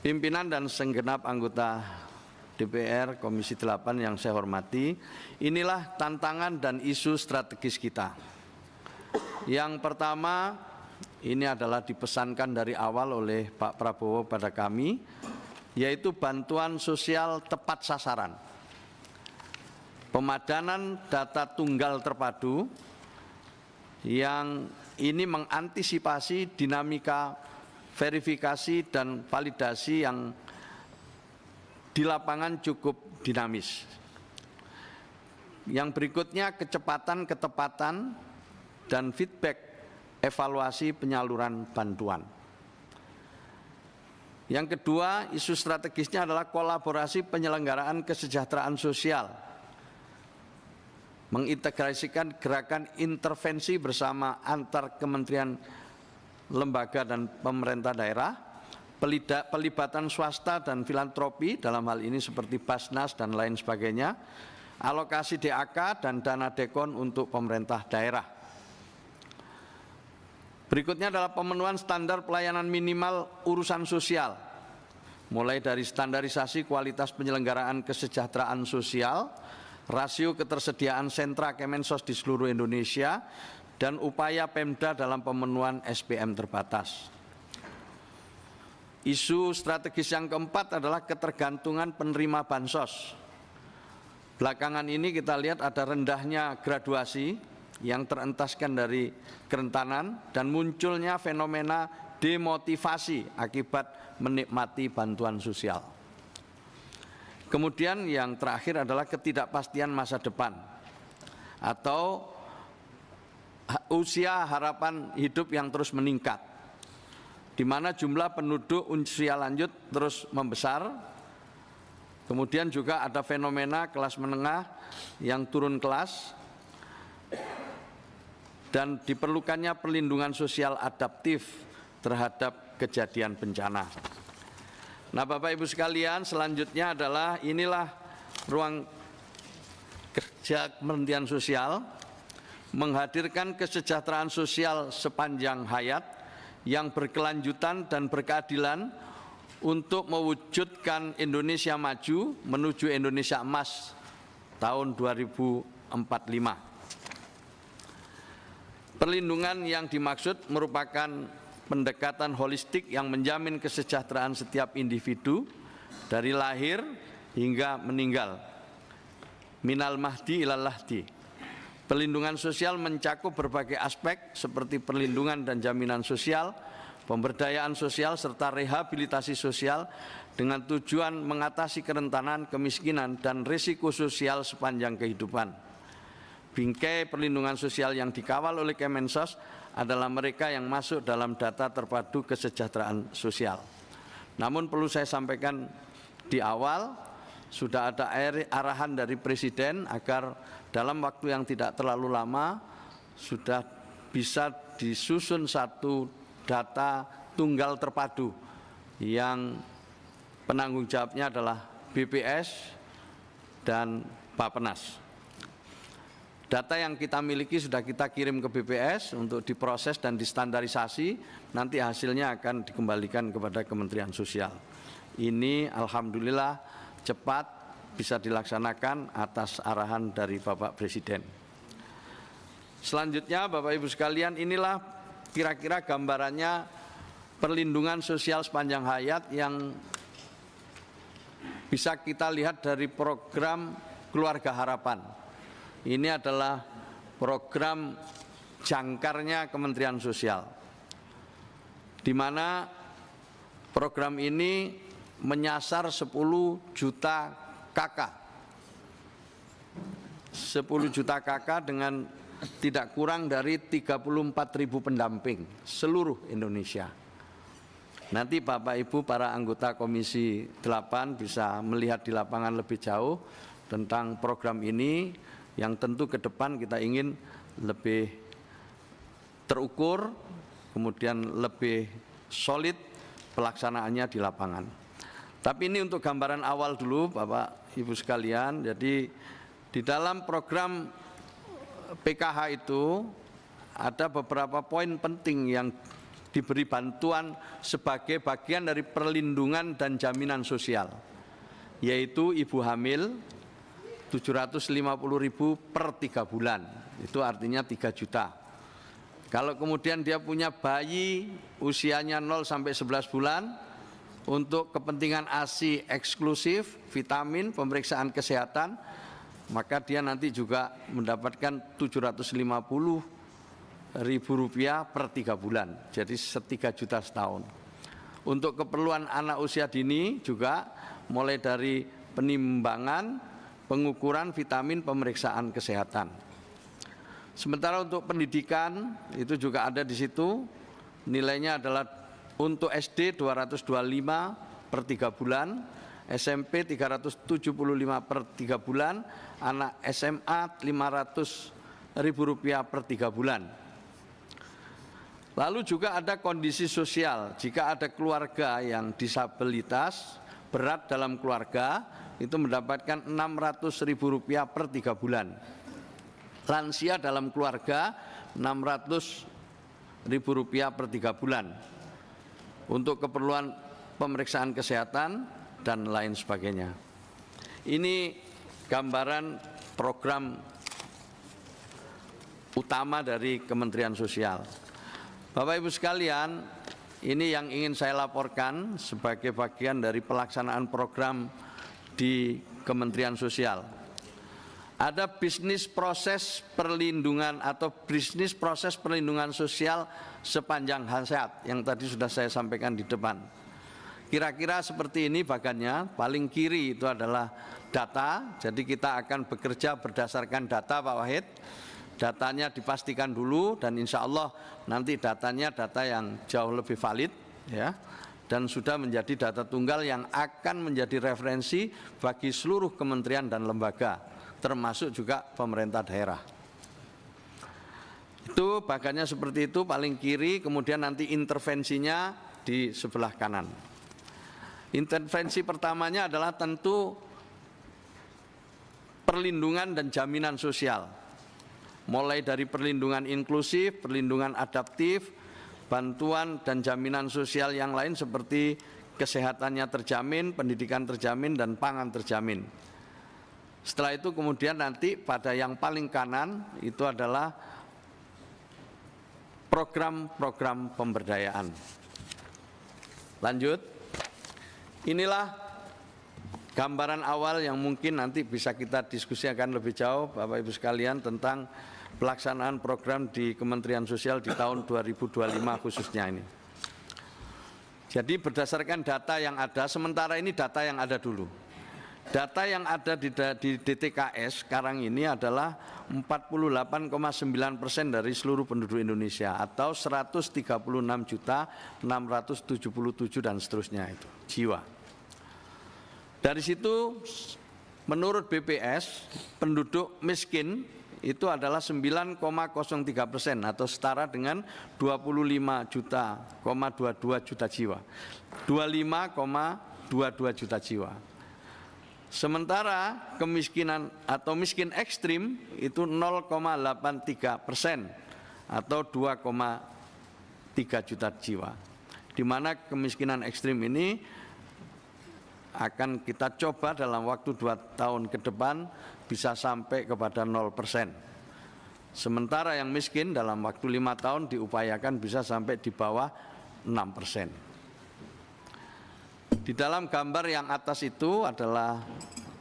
Pimpinan dan segenap anggota DPR Komisi 8 yang saya hormati, inilah tantangan dan isu strategis kita. Yang pertama, ini adalah dipesankan dari awal oleh Pak Prabowo pada kami, yaitu bantuan sosial tepat sasaran. Pemadanan data tunggal terpadu yang ini mengantisipasi dinamika verifikasi dan validasi yang di lapangan cukup dinamis. Yang berikutnya kecepatan, ketepatan, dan feedback evaluasi penyaluran bantuan. Yang kedua, isu strategisnya adalah kolaborasi penyelenggaraan kesejahteraan sosial, mengintegrasikan gerakan intervensi bersama antar kementerian, lembaga dan pemerintah daerah, pelibatan swasta dan filantropi dalam hal ini seperti Basnas dan lain sebagainya, alokasi DAK dan dana dekon untuk pemerintah daerah. Berikutnya adalah pemenuhan standar pelayanan minimal urusan sosial, mulai dari standarisasi kualitas penyelenggaraan kesejahteraan sosial, rasio ketersediaan sentra Kemensos di seluruh Indonesia, dan upaya Pemda dalam pemenuhan SPM terbatas. Isu strategis yang keempat adalah ketergantungan penerima bansos. Belakangan ini kita lihat ada rendahnya graduasi yang terentaskan dari kerentanan dan munculnya fenomena demotivasi akibat menikmati bantuan sosial. Kemudian yang terakhir adalah ketidakpastian masa depan atau usia harapan hidup yang terus meningkat, di mana jumlah penduduk usia lanjut terus membesar. Kemudian juga ada fenomena kelas menengah yang turun kelas dan diperlukannya perlindungan sosial adaptif terhadap kejadian bencana. Nah, Bapak Ibu sekalian, selanjutnya adalah inilah ruang kerja Kementerian Sosial, menghadirkan kesejahteraan sosial sepanjang hayat yang berkelanjutan dan berkeadilan untuk mewujudkan Indonesia maju menuju Indonesia emas tahun 2045. Perlindungan yang dimaksud merupakan pendekatan holistik yang menjamin kesejahteraan setiap individu dari lahir hingga meninggal, minal mahdi ilal lahdi. Perlindungan sosial mencakup berbagai aspek seperti perlindungan dan jaminan sosial, pemberdayaan sosial, serta rehabilitasi sosial dengan tujuan mengatasi kerentanan, kemiskinan, dan risiko sosial sepanjang kehidupan. Bingkai perlindungan sosial yang dikawal oleh Kemensos adalah mereka yang masuk dalam data terpadu kesejahteraan sosial. Namun perlu saya sampaikan di awal, sudah ada arahan dari Presiden agar dalam waktu yang tidak terlalu lama sudah bisa disusun satu data tunggal terpadu yang penanggung jawabnya adalah BPS dan Bappenas. Data yang kita miliki sudah kita kirim ke BPS untuk diproses dan distandarisasi, nanti hasilnya akan dikembalikan kepada Kementerian Sosial. Ini alhamdulillah cepat bisa dilaksanakan atas arahan dari Bapak Presiden. Selanjutnya Bapak Ibu sekalian, inilah kira-kira gambarannya perlindungan sosial sepanjang hayat yang bisa kita lihat dari program Keluarga Harapan. Ini adalah program jangkarnya Kementerian Sosial, di mana program ini menyasar 10 juta KK. 10 juta KK dengan tidak kurang dari 34.000 pendamping seluruh Indonesia. Nanti Bapak Ibu para anggota Komisi 8 bisa melihat di lapangan lebih jauh tentang program ini yang tentu ke depan kita ingin lebih terukur, kemudian lebih solid pelaksanaannya di lapangan. Tapi ini untuk gambaran awal dulu Bapak Ibu sekalian. Jadi di dalam program PKH itu ada beberapa poin penting yang diberi bantuan sebagai bagian dari perlindungan dan jaminan sosial, yaitu ibu hamil 750.000 per 3 bulan, itu artinya 3 juta. Kalau kemudian dia punya bayi usianya 0 sampai 11 bulan, untuk kepentingan ASI eksklusif, vitamin, pemeriksaan kesehatan, maka dia nanti juga mendapatkan 750.000 rupiah per 3 bulan, jadi 3 juta setahun. Untuk keperluan anak usia dini juga mulai dari penimbangan, pengukuran vitamin, pemeriksaan kesehatan. Sementara untuk pendidikan itu juga ada di situ, nilainya adalah untuk SD 225 per 3 bulan, SMP 375 per 3 bulan, anak SMA 500.000 rupiah per 3 bulan. Lalu juga ada kondisi sosial, jika ada keluarga yang disabilitas berat dalam keluarga, itu mendapatkan 600.000 rupiah per 3 bulan. Lansia dalam keluarga 600.000 rupiah per 3 bulan. Untuk keperluan pemeriksaan kesehatan dan lain sebagainya. Ini gambaran program utama dari Kementerian Sosial. Bapak Ibu sekalian, ini yang ingin saya laporkan sebagai bagian dari pelaksanaan program di Kementerian Sosial. Ada bisnis proses perlindungan atau bisnis proses perlindungan sosial sepanjang hayat yang tadi sudah saya sampaikan di depan. Kira-kira seperti ini bagannya, paling kiri itu adalah data, jadi kita akan bekerja berdasarkan data Pak Wahid. Datanya dipastikan dulu dan insya Allah nanti datanya data yang jauh lebih valid ya, dan sudah menjadi data tunggal yang akan menjadi referensi bagi seluruh kementerian dan lembaga, termasuk juga pemerintah daerah. Itu bagannya seperti itu paling kiri, kemudian nanti intervensinya di sebelah kanan. Intervensi pertamanya adalah tentu perlindungan dan jaminan sosial. Mulai dari perlindungan inklusif, perlindungan adaptif, bantuan dan jaminan sosial yang lain seperti kesehatannya terjamin, pendidikan terjamin, dan pangan terjamin. Setelah itu kemudian nanti pada yang paling kanan itu adalah program-program pemberdayaan. Lanjut, inilah gambaran awal yang mungkin nanti bisa kita diskusikan lebih jauh Bapak Ibu sekalian tentang pelaksanaan program di Kementerian Sosial di tahun 2025 khususnya ini. Jadi berdasarkan data yang ada, sementara ini data yang ada dulu. Data yang ada di DTKS sekarang ini adalah 48,9% dari seluruh penduduk Indonesia atau 136.677 dan seterusnya itu jiwa. Dari situ menurut BPS penduduk miskin itu adalah 9,03% atau setara dengan 25,22 juta jiwa. 25,22 juta jiwa. Sementara kemiskinan atau miskin ekstrim itu 0,83% atau 2,3 juta jiwa. Di mana kemiskinan ekstrim ini akan kita coba dalam waktu 2 tahun ke depan bisa sampai kepada 0%. Sementara yang miskin dalam waktu 5 tahun diupayakan bisa sampai di bawah 6%. Di dalam gambar yang atas itu adalah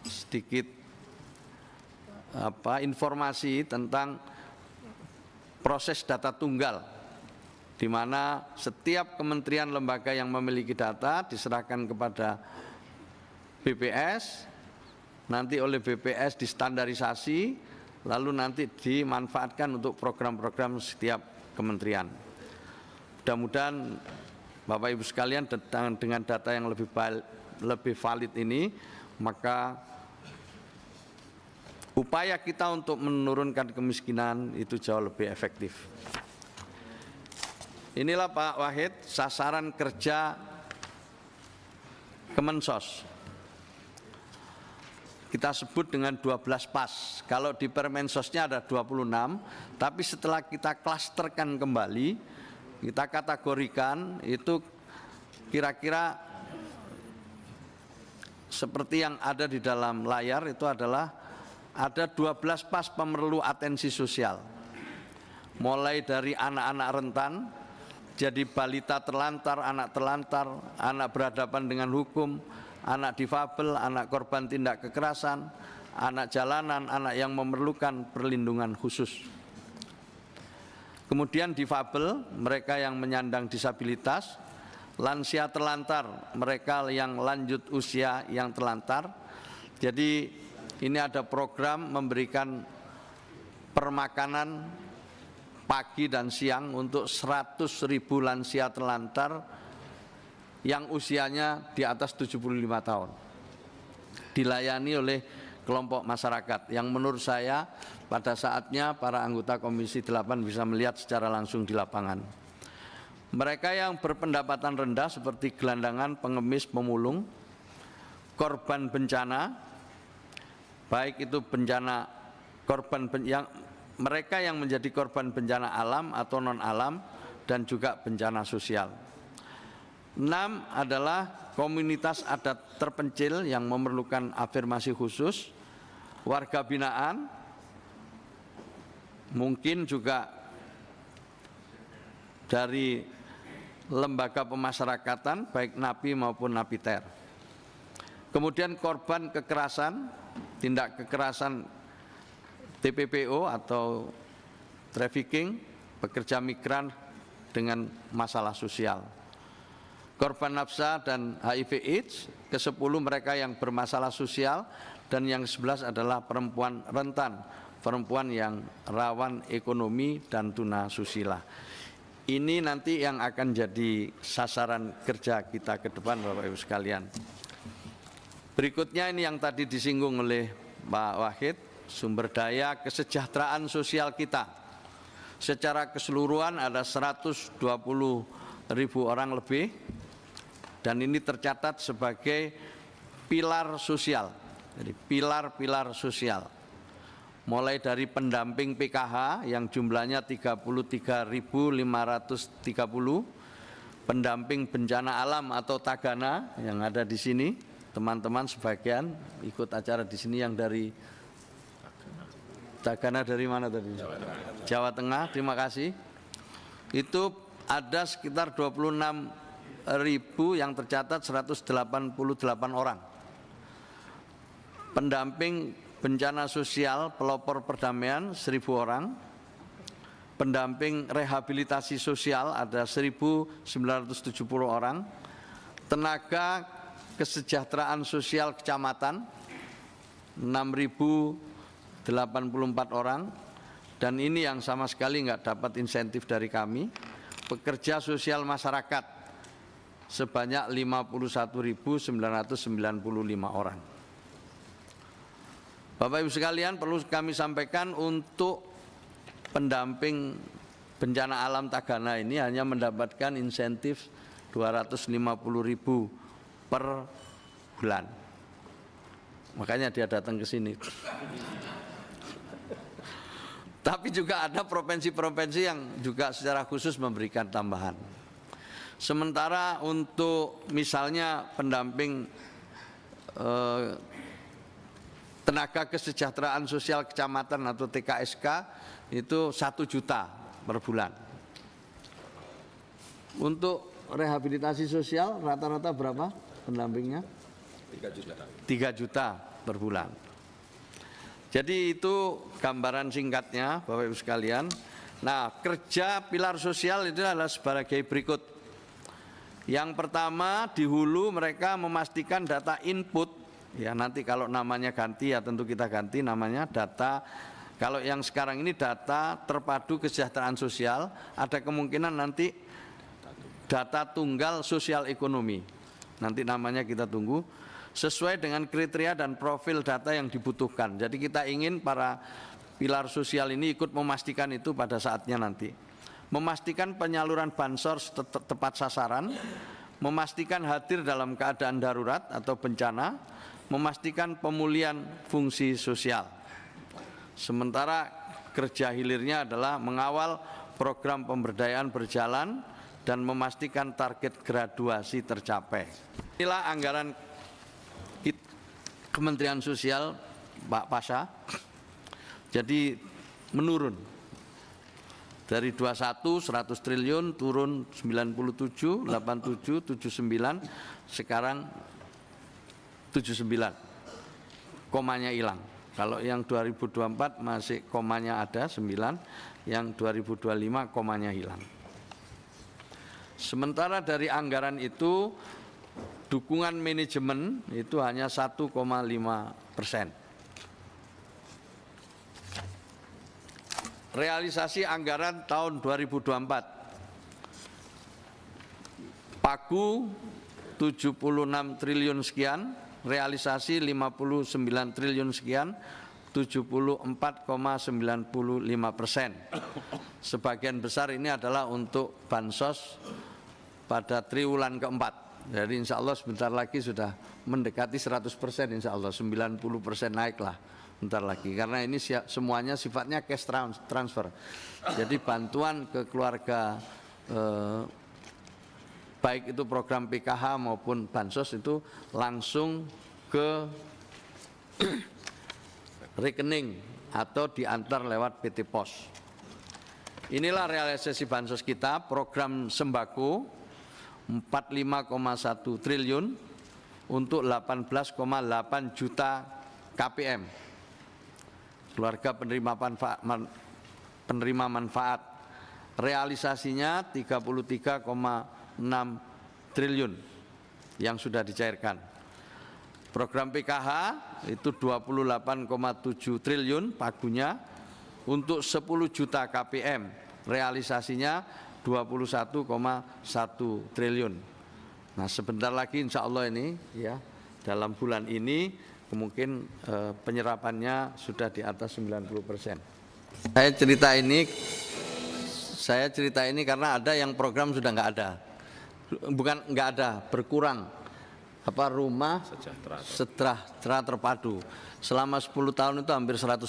sedikit informasi tentang proses data tunggal, di mana setiap kementerian lembaga yang memiliki data diserahkan kepada BPS, nanti oleh BPS distandarisasi, lalu nanti dimanfaatkan untuk program-program setiap kementerian. Mudah-mudahan Bapak Ibu sekalian dengan data yang lebih valid ini, maka upaya kita untuk menurunkan kemiskinan itu jauh lebih efektif. Inilah Pak Wahid sasaran kerja Kemensos. Kita sebut dengan 12 pas. Kalau di Permensosnya ada 26, tapi setelah kita klasterkan kembali, kita kategorikan itu kira-kira seperti yang ada di dalam layar, itu adalah ada 12 pas pemerlu atensi sosial. Mulai dari anak-anak rentan, jadi balita terlantar, anak berhadapan dengan hukum, anak difabel, anak korban tindak kekerasan, anak jalanan, anak yang memerlukan perlindungan khusus. Kemudian difabel, mereka yang menyandang disabilitas, lansia terlantar, mereka yang lanjut usia yang terlantar. Jadi ini ada program memberikan permakanan pagi dan siang untuk 100.000 lansia terlantar yang usianya di atas 75 tahun. Dilayani oleh kelompok masyarakat yang menurut saya pada saatnya para anggota Komisi 8 bisa melihat secara langsung di lapangan. Mereka yang berpendapatan rendah seperti gelandangan, pengemis, pemulung, korban bencana, baik itu bencana mereka yang menjadi korban bencana alam atau non alam dan juga bencana sosial. 6 adalah komunitas adat terpencil yang memerlukan afirmasi khusus, warga binaan, mungkin juga dari lembaga pemasyarakatan baik NAPI maupun NAPITER. Kemudian korban kekerasan, tindak kekerasan TPPO atau trafficking, pekerja migran dengan masalah sosial. Korban nafsa dan HIV/AIDS, ke-10 mereka yang bermasalah sosial, dan yang ke-11 adalah perempuan rentan, perempuan yang rawan ekonomi dan tunasusila. Ini nanti yang akan jadi sasaran kerja kita ke depan, Bapak Ibu sekalian. Berikutnya ini yang tadi disinggung oleh Pak Wahid, sumber daya kesejahteraan sosial kita. Secara keseluruhan ada 120.000 orang lebih, dan ini tercatat sebagai pilar sosial. Jadi pilar-pilar sosial. Mulai dari pendamping PKH yang jumlahnya 33.530, pendamping bencana alam atau Tagana yang ada di sini, teman-teman sebagian ikut acara di sini yang dari Tagana dari mana tadi? Jawa Tengah, terima kasih. Itu ada sekitar 26.000 yang tercatat 188 orang. Pendamping bencana sosial pelopor perdamaian 1.000 orang, pendamping rehabilitasi sosial ada 1.970 orang, tenaga kesejahteraan sosial kecamatan 6.084 orang, dan ini yang sama sekali nggak dapat insentif dari kami, pekerja sosial masyarakat sebanyak 51.995 orang. Bapak Ibu sekalian, perlu kami sampaikan untuk pendamping bencana alam Tagana ini hanya mendapatkan insentif 250.000 per bulan. Makanya dia datang ke sini. Tapi juga ada provinsi-provinsi yang juga secara khusus memberikan tambahan. Sementara untuk misalnya pendamping tenaga kesejahteraan sosial kecamatan atau TKSK itu 1 juta per bulan. Untuk rehabilitasi sosial rata-rata berapa pendampingnya? 3 juta per bulan. Jadi itu gambaran singkatnya Bapak Ibu sekalian. Nah, kerja pilar sosial itu adalah sebagai berikut. Yang pertama, di hulu mereka memastikan data input. Ya, nanti kalau namanya ganti ya tentu kita ganti namanya data. Kalau yang sekarang ini data terpadu kesejahteraan sosial, ada kemungkinan nanti data tunggal sosial ekonomi. Nanti namanya kita tunggu sesuai dengan kriteria dan profil data yang dibutuhkan. Jadi kita ingin para pilar sosial ini ikut memastikan itu pada saatnya nanti. Memastikan penyaluran bansos tepat sasaran, memastikan hadir dalam keadaan darurat atau bencana, memastikan pemulihan fungsi sosial. Sementara kerja hilirnya adalah mengawal program pemberdayaan berjalan dan memastikan target graduasi tercapai. Inilah anggaran Kementerian Sosial Pak Pasha, jadi menurun dari 21 100 triliun turun 97, 87, 79, sekarang 79, komanya hilang. Kalau yang 2024 masih komanya ada 9, yang 2025 komanya hilang. Sementara dari anggaran itu dukungan manajemen itu hanya 1,5%. Realisasi anggaran tahun 2024 Pagu 76 triliun sekian, realisasi 59 triliun sekian, 74,95%. Sebagian besar ini adalah untuk bansos pada triwulan keempat. Jadi insya Allah sebentar lagi sudah mendekati 100%, insya Allah 90% naiklah bentar lagi. Karena ini semuanya sifatnya cash transfer. Jadi bantuan ke keluarga baik itu program PKH maupun bansos itu langsung ke rekening atau diantar lewat PT Pos. Inilah realisasi bansos kita, program sembako 45,1 triliun untuk 18,8 juta KPM, keluarga penerima manfaat. Realisasinya 33,6 triliun yang sudah dicairkan. Program PKH itu 28,7 triliun pagunya untuk 10 juta KPM, realisasinya 21,1 triliun. Nah sebentar lagi insya Allah ini ya, dalam bulan ini mungkin penyerapannya sudah di atas 90%. Saya cerita ini karena ada yang program sudah nggak ada. Bukan nggak ada, berkurang. Rumah sejahtera terpadu selama 10 tahun itu hampir 100.000,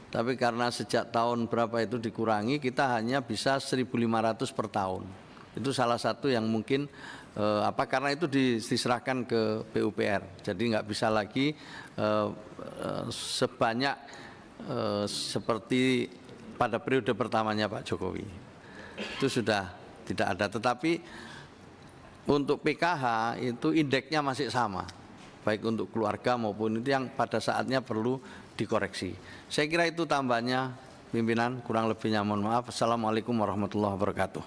tapi karena sejak tahun berapa itu dikurangi, kita hanya bisa 1.500 per tahun. Itu salah satu yang mungkin karena itu diserahkan ke PUPR, jadi nggak bisa lagi sebanyak seperti pada periode pertamanya Pak Jokowi. Itu sudah tidak ada, tetapi untuk PKH itu indeksnya masih sama, baik untuk keluarga maupun itu yang pada saatnya perlu dikoreksi. Saya kira itu tambahnya pimpinan, kurang lebihnya mohon maaf. Assalamualaikum warahmatullahi wabarakatuh.